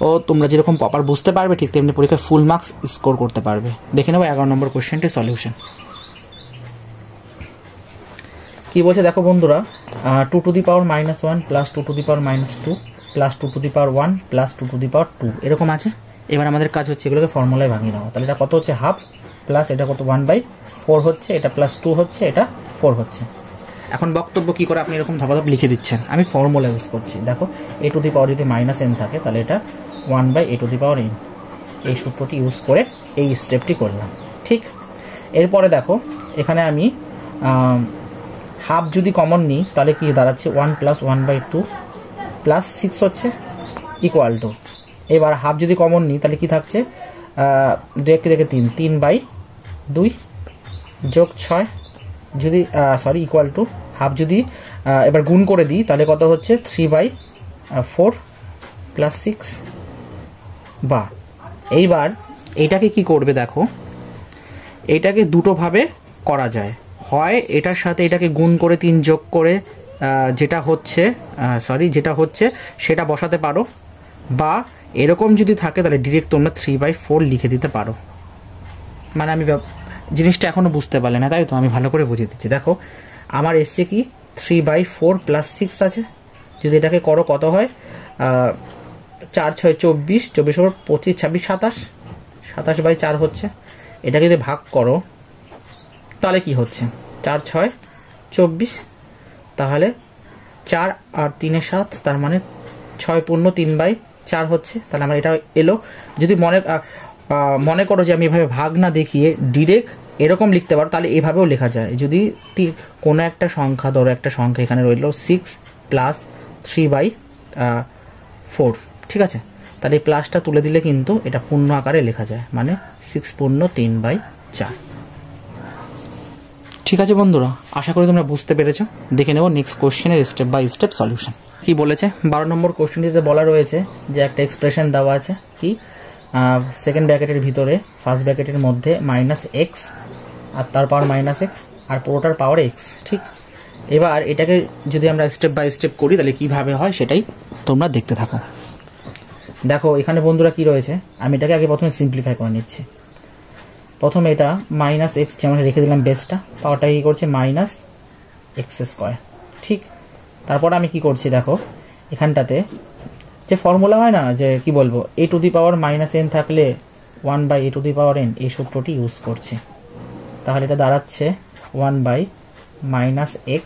ও তোমরা যেরকম প্রপার বুঝতে পারবে, ঠিক তেমনি পরীক্ষায় ফুল মার্কস স্কোর করতে পারবে। দেখে নেবো 11 নম্বর কোশ্চেনটির সলিউশন। কি বলছে দেখো বন্ধুরা, 2 to the power -1 plus 2 to the power -2 plus 2 to the power 1 plus 2 to the power 2 এরকম আছে। এবার আমাদের কাজ হচ্ছে এগুলোকে ফর্মুলায় ভাঙিয়ে নেওয়া। তাহলে এটা কত হচ্ছে? হাফ, প্লাস এটা কত? 1/4 হচ্ছে, এটা প্লাস 2 হচ্ছে, এটা 4 হচ্ছে। এখন বক্তব্য কি করে আপনি এরকম ধাপাধাপ লিখে দিচ্ছেন? আমি ফর্মুলা ইউজ করছি। দেখো, a টু দি পাওয়ার যদি -n থাকে তাহলে এটা 1/a two the power n। এই সূত্রটি ইউজ করে এই স্টেপটি করলাম। ঠিক, এরপরে দেখো এখানে আমি হাফ যদি কমন নিই তাহলে কি দাঁড়াচ্ছে? 1 প্লাস 1/2 প্লাস 6 হচ্ছে, ইকুয়াল টু, এবার হাফ যদি কমন নিই তাহলে কি থাকছে? 2 1 থেকে 3, 3/2 যোগ 6 যদি ইকুয়াল টু হাফ যদি এবার গুণ করে দিই তাহলে কত হচ্ছে? 3/4 প্লাস 6। বা এইবার এইটাকে কি করবে দেখো, এইটাকে দুটো ভাবে করা যায়। হয় এটার সাথে এটাকে গুণ করে 3 যোগ করে যেটা হচ্ছে সেটা বসাতে পারো, বা এরকম যদি থাকে তাহলে ডিরেক্ট তোমরা 3/4 লিখে দিতে পারো। মানে আমি জিনিসটা এখনো বুঝতে পারলে না, তাই তো? আমি ভালো করে বুঝিয়ে দিচ্ছি। দেখো, আমার এসছে কি 3/4 প্লাস 6 আছে। যদি এটাকে করো কত হয়? 4 6 24, 24 25 26 27, 27/4 হচ্ছে। এটাকে যদি ভাগ করো তাহলে কি হচ্ছে? 4 6 24, তাহলে 4 আর 3 7, তার মানে 6 পূর্ণ 3/4 হচ্ছে। তাহলে আমার এটা এলো। যদি মনে করো যে আমি এভাবে ভাগ না দেখিয়ে ডিরেক্ট এরকম লিখতে পারো, তাহলে এভাবেও লেখা যায়। যদি কোনো একটা সংখ্যা, ধরো একটা সংখ্যা এখানে রইল 6 প্লাস 3/4, ঠিক আছে? তাহলে এই প্লাসটা তুলে দিলে কিন্তু এটা পূর্ণ আকারে লেখা যায়, মানে 6 পূর্ণ 3/4। ঠিক আছে বন্ধুরা, আশা করি তোমরা বুঝতে পেরেছো। দেখে নেব নেক্সট কোশ্চেনের স্টেপ বাই স্টেপ সলিউশন। কি বলেছে? 12 নম্বর কোশ্চেনটিতে বলা রয়েছে যে একটা এক্সপ্রেশন দেওয়া আছে, কি সেকেন্ড ব্র্যাকেটের ভিতরে ফার্স্ট ব্র্যাকেটের মধ্যে -x আর তার পাওয়ার -x আর পুরোটার পাওয়ার x। ঠিক, এবার এটাকে যদি আমরা স্টেপ বাই স্টেপ করি তাহলে কিভাবে হয় সেটাই তোমরা দেখতে থাকো। দেখো এখানে বন্ধুরা কি রয়েছে, আমি এটাকে আগে প্রথমে সিম্পলিফাই করে নিচ্ছি। প্রথমে এটা -x যেমন রেখে দিলাম বেসটা, পাওয়ারটা কি করছে? -x²। ঠিক, তারপর আমি কি করছি দেখো, এখানটাতে যে ফর্মুলা হয় না, যে কি বলবো, a two the power -n থাকলে 1/a two the power n, এই সূত্রটি ইউজ করছি। তাহলে এটা দাঁড়াচ্ছে 1/-x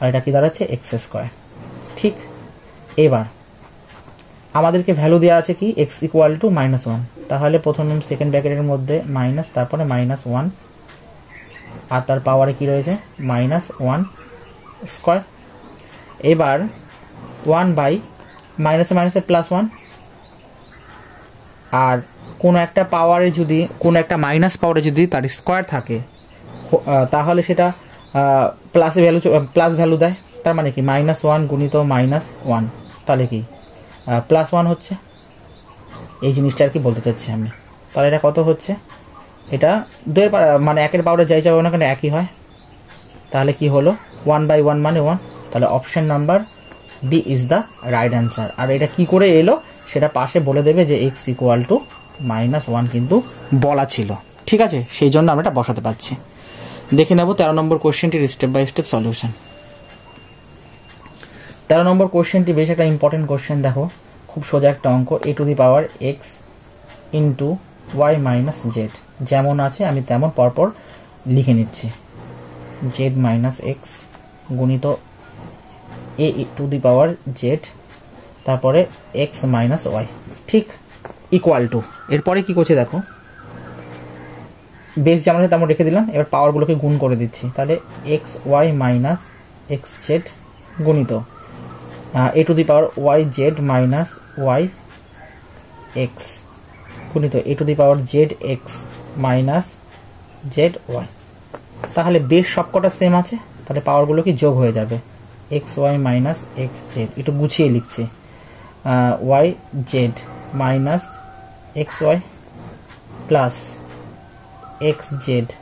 আর এটা কি দাঁড়াচ্ছে? x²। ঠিক, এবার আমাদেরকে ভ্যালু দেওয়া আছে কি? x equal to -1। তাহলে প্রথম সেকেন্ড ব্র্যাকেটের মধ্যে মাইনাস, তারপরে -1 আর তার পাওয়ারে কি রয়েছে? -1²। এবার 1/, মাইনাসে মাইনাসে +1 আর কোনো একটা পাওয়ারে যদি কোনো একটা মাইনাস পাওয়ারে যদি তার স্কোয়ার থাকে তাহলে সেটা প্লাস ভ্যালু দেয়। তার মানে কি -1 গুণিত -1 তাহলে কি +1 হচ্ছে, এই জিনিসটা আর কি বলতে চাচ্ছি আমি। তাহলে এটা কত হচ্ছে, এটা 2 মানে 1 পাওয়ারে যাই যাবে না কেন একই হয়। তাহলে কি হলো 1/1 মানে 1। তাহলে option number B is the right answer. আর এটা কি করে এলো সেটা পাশে বলে দেবে যে x = -1 কিন্তু বলা ছিল, ঠিক আছে, সেই জন্য আমরা এটা বসাতে পারছি। দেখে নেব 13 নম্বর কোশ্চেনটির স্টেপ বাই স্টেপ সলিউশন। 13 নম্বর কোশ্চেনটি বেশ একটা ইম্পর্টেন্ট কোশ্চেন। দেখো খুব সোজা একটা অঙ্ক, a⁴x × y - z যেমন আছে আমি তেমন পরপর লিখে নিচ্ছি। z - x গুণিত a⁴z তারপরে x - y, ঠিক, ইকুয়াল টু। এরপরে কি করছে দেখো, বেস যেমন আছে তেমন রেখে দিলাম, এবার পাওয়ারগুলোকে গুণ করে দিচ্ছি। তাহলে xy - xz গুণিত a⁴yz - yx গুণিত a⁴zx - zy। তাহলে বেস সবকটা সেম আছে, তাহলে পাওয়ারগুলো কি যোগ হয়ে যাবে, xy - xz, একটু গুছিয়ে লিখছি, yz - xy plus xz -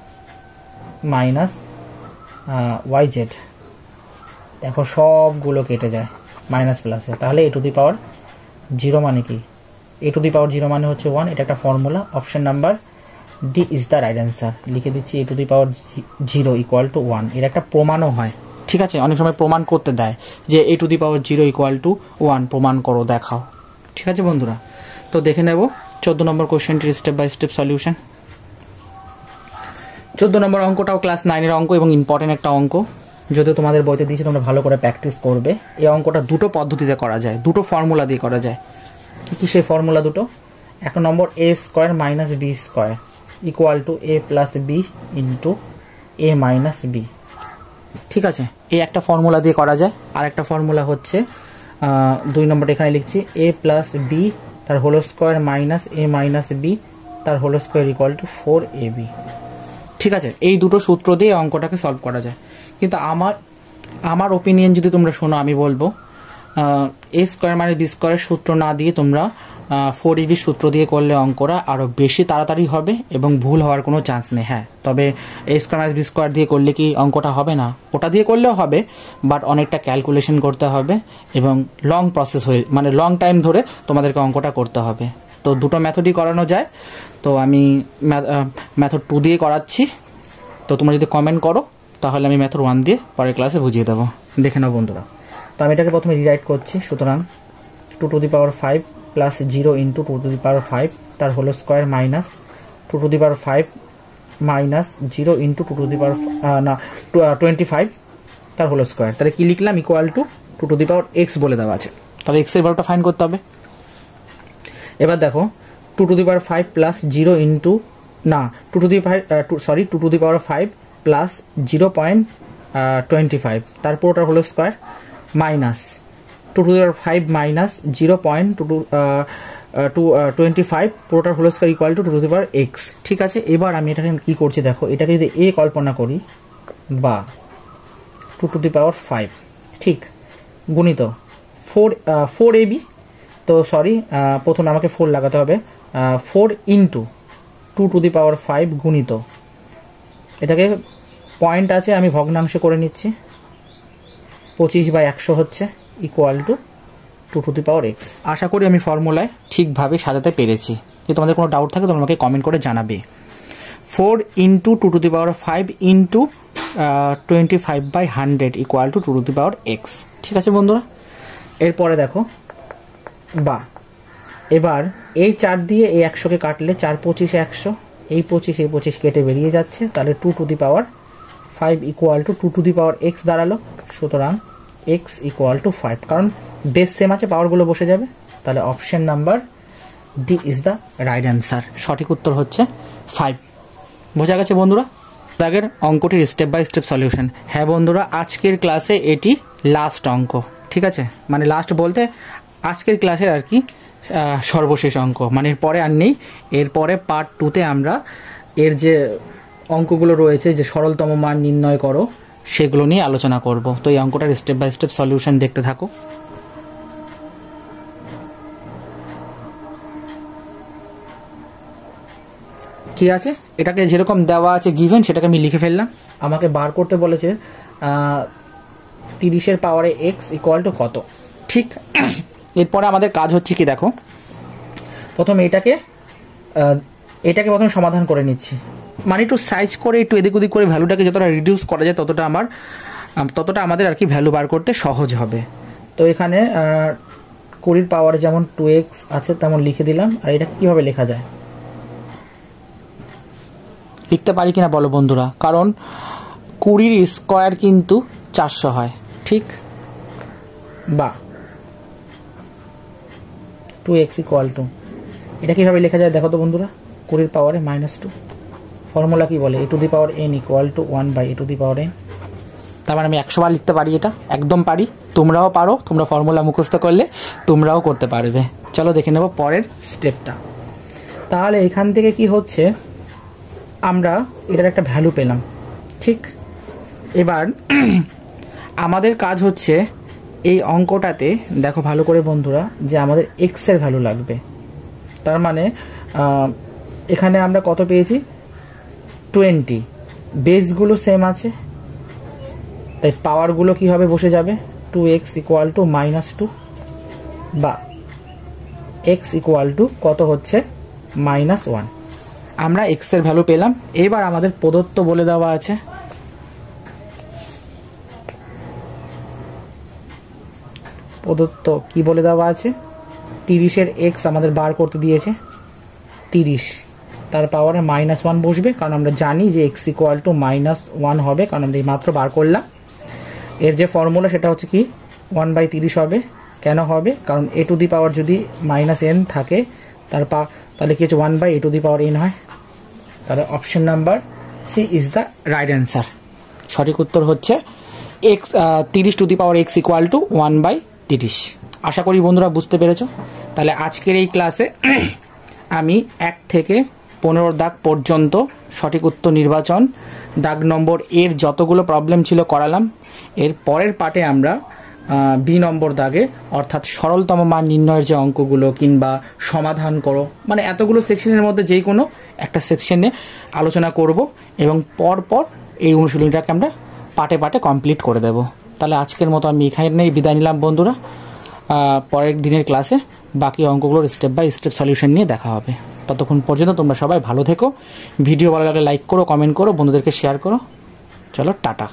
yz। দেখো সবগুলো কেটে যায় মাইনাস প্লাসে। তাহলে a⁴0 মানে কি, a⁴0 মানে হচ্ছে 1, এটা একটা formula. Option number D is the right answer. লিখে দিচ্ছি a⁴0 = 1। এর একটা প্রমাণও হয়, ঠিক আছে, অনেক সময় প্রমাণ করতে দেয় যে a⁴0 = 1 প্রমাণ করো, দেখাও, ঠিক আছে বন্ধুরা। তো দেখে নেব 14 নম্বর কোশ্চেনটির step by step solution. 14 number অঙ্কটাও ক্লাস 9-এর অঙ্ক এবং ইম্পর্টেন্ট একটা অঙ্ক। যদিও তোমাদের বইতে দিয়েছি, তোমরা ভালো করে প্র্যাকটিস করবে। এই অঙ্কটা দুটো পদ্ধতিতে করা যায়, দুটো ফর্মুলা দিয়ে করা যায়। কি সেই ফর্মুলা দুটো? 1 নম্বর a² - b² = a + b × a - b, ঠিক আছে, এই একটা ফর্মুলা দিয়ে করা যায়। আর একটা ফর্মুলা হচ্ছে 2 নম্বরটা এখানে লিখছি, a + b তার whole square minus a - b তার হোল স্কোয়ার = 4ab, ঠিক আছে। এই দুটো সূত্র দিয়ে অঙ্কটাকে সলভ করা যায়। কিন্তু আমার ওপিনিয়ন যদি তোমরা শোনো, আমি বলবো a² - b² সূত্র না দিয়ে তোমরা 4ab সূত্র দিয়ে করলে অঙ্কটা আরও বেশি তাড়াতাড়ি হবে এবং ভুল হওয়ার কোনো চান্স নেই। হ্যাঁ, তবে a² - b² দিয়ে করলে কি অঙ্কটা হবে না? ওটা দিয়ে করলেও হবে, বাট অনেকটা ক্যালকুলেশন করতে হবে এবং লং প্রসেস হয়ে, মানে লং টাইম ধরে তোমাদেরকে অঙ্কটা করতে হবে। তো দুটো মেথডই করানো যায়। তো আমি মেথড 2 দিয়ে করাচ্ছি। তো তোমরা যদি কমেন্ট করো তাহলে আমি মেথড 1 দিয়ে পরের ক্লাসে বুঝিয়ে দেবো। দেখে নাও বন্ধুরা। তো আমি এটাকে প্রথমে রিরাইট করছি। সুতরাং 2⁵ প্লাস 0 × 2⁵ তার হোল স্কোয়ার মাইনাস 2⁵ মাইনাস 0 × 25 তার হোল স্কোয়ার। তাহলে কি লিখলাম, ইকুয়াল টু 2⁵x বলে দেওয়া আছে। তাহলে x এর ভ্যালুটা ফাইন্ড করতে হবে। এবার দেখো 2⁵ প্লাস 0 × না 2⁵ প্লাস 0.25 তারপর ওটার হোল স্কোয়ার মাইনাস 2⁵ মাইনাস 0.25 পুরোটার whole square equal to 2⁵x, ঠিক আছে। এবার আমি এটাকে কি করছি দেখো, এটাকে যদি a কল্পনা করি বা 2⁵, ঠিক, গুণিত 4ab, তো সরি প্রথমে আমাকে 4 লাগাতে হবে, 4 × 2⁵ গুণিত, এটাকে পয়েন্ট আছে আমি ভগ্নাংশ করে নিচ্ছি, 25/100 হচ্ছে, ইকুয়াল টু 2⁵x। আশা করি আমি ফর্মুলায় ঠিকভাবে সাজাতে পেরেছি। যদি তোমাদের কোনো ডাউট থাকে তোমরা আমাকে কমেন্ট করে জানাবে। 4 × 2⁵ × 25/100 ইকুয়াল টু 2⁵x, ঠিক আছে বন্ধুরা। এরপরে দেখো বা এবার এই 4 দিয়ে এই 100কে কাটলে 4 × 25 = 100, এই 25 কেটে বেরিয়ে যাচ্ছে, তাহলে 2⁵ ইকুয়াল টু 2⁵x দাঁড়ালো। সুতরাং x = 5, কারণ বেস সেম আছে, পাওয়ারগুলো বসে যাবে। তাহলে option number D is the right answer. সঠিক উত্তর হচ্ছে 5। বোঝা গেছে বন্ধুরা আগের অঙ্কটির স্টেপ বাই স্টেপ সলিউশন। হ্যাঁ বন্ধুরা, আজকের ক্লাসে এটি লাস্ট অঙ্ক, ঠিক আছে, মানে লাস্ট বলতে আজকের ক্লাসের আর কি সর্বশেষ অঙ্ক, মানে এরপরে আর নেই। এরপরে পার্ট 2-তে আমরা এর যে অঙ্কগুলো রয়েছে যে সরলতম মান নির্ণয় করো সেগুলো নিয়ে আলোচনা করব। তো এই অঙ্কটার স্টেপ বাই স্টেপ সলিউশন দেখতে থাকো। ঠিক আছে, এটাকে যেরকম দেওয়া আছে গিভেন সেটাকে আমি লিখে ফেললাম। আমাকে বার করতে বলেছে 30-এর পাওয়ারে এক্স ইকুয়াল টু কত। ঠিক, এরপরে আমাদের কাজ হচ্ছে কি দেখো, প্রথমে এটাকে প্রথমে সমাধান করে নিচ্ছি, মানে একটু সাইজ করে একটু এদিক ওদিক করে ভ্যালুটাকে যতটা রিডিউস করা যায় ততটা আমাদের আর কি ভ্যালু বার করতে সহজ হবে। তো এখানে 20-এর পাওয়ারে যেমন 2x আছে তেমন লিখে দিলাম। আর এটা কীভাবে লেখা যায় লিখতে পারি কিনা বলো বন্ধুরা, কারণ 20-এর স্কোয়ার কিন্তু 400 হয়, ঠিক, বা 2x ইকুয়াল টু, এটা কীভাবে লেখা যায় দেখো তো বন্ধুরা, 20-এর পাওয়ারে -2, ফর্মুলা কি বলে, a two the power n equal two 1/a two the power n। তার মানে আমি 100 বার লিখতে পারি, এটা একদম পারি, তোমরাও পারো, তোমরা ফর্মুলা মুখস্থ করলে তোমরাও করতে পারবে। চলো দেখে নেব পরের স্টেপটা। তাহলে এখান থেকে কি হচ্ছে, আমরা এটার একটা ভ্যালু পেলাম, ঠিক। এবার আমাদের কাজ হচ্ছে এই অঙ্কটাতে দেখো ভালো করে বন্ধুরা যে আমাদের এক্স এর ভ্যালু লাগবে। তার মানে এখানে আমরা কত পেয়েছি, 20, বেসগুলো সেম আছে, তাই পাওয়ারগুলো কি হবে, বসে যাবে, 2x ইকুয়াল টু -2 বা x ইকুয়াল টু কত হচ্ছে -1। আমরা x এর ভ্যালু পেলাম। এবার আমাদের প্রদত্ত বলে দেওয়া আছে, প্রদত্ত কি বলে দেওয়া আছে, 30-এর x আমাদের বার করতে দিয়েছে, 30 তার পাওয়ারে -1 বসবে, কারণ আমরা জানি যে x ইকুয়াল টু -1 হবে, কারণ আমরা এই মাত্র বার করলাম। এর যে ফর্মুলা সেটা হচ্ছে কি 1/30 হবে। কেন হবে, কারণ a টু দি পাওয়ার যদি -n থাকে তাহলে কি হচ্ছে 1/a two the power n হয়। তাহলে option number C is the right answer. সঠিক উত্তর হচ্ছে x 30 to the power x equal to 1/30। আশা করি বন্ধুরা বুঝতে পেরেছো। তাহলে আজকের এই ক্লাসে আমি 1 থেকে 15 দাগ পর্যন্ত সঠিক উত্তর নির্বাচন, দাগ নম্বর এর যতগুলো প্রবলেম ছিল করালাম। এর পরের পার্টে আমরা বি নম্বর দাগে অর্থাৎ সরলতম মান নির্ণয়ের যে অঙ্কগুলো কিংবা সমাধান করো, মানে এতগুলো সেকশনের মধ্যে যেই কোনো একটা সেকশনে আলোচনা করব এবং পরপর এই অনুশীলনীটাকে আমরা পার্টে পার্টে কমপ্লিট করে দেব। তাহলে আজকের মতো আমি এখানেই বিদায় নিলাম বন্ধুরা। পরের দিনের ক্লাসে বাকি অঙ্কগুলোর স্টেপ বাই স্টেপ সলিউশন নিয়ে দেখা হবে। ততক্ষণ পর্যন্ত তোমরা সবাই ভালো থেকো। ভিডিও ভালো লাগলে লাইক করো, কমেন্ট করো, বন্ধুদেরকে শেয়ার করো। চলো টাটা।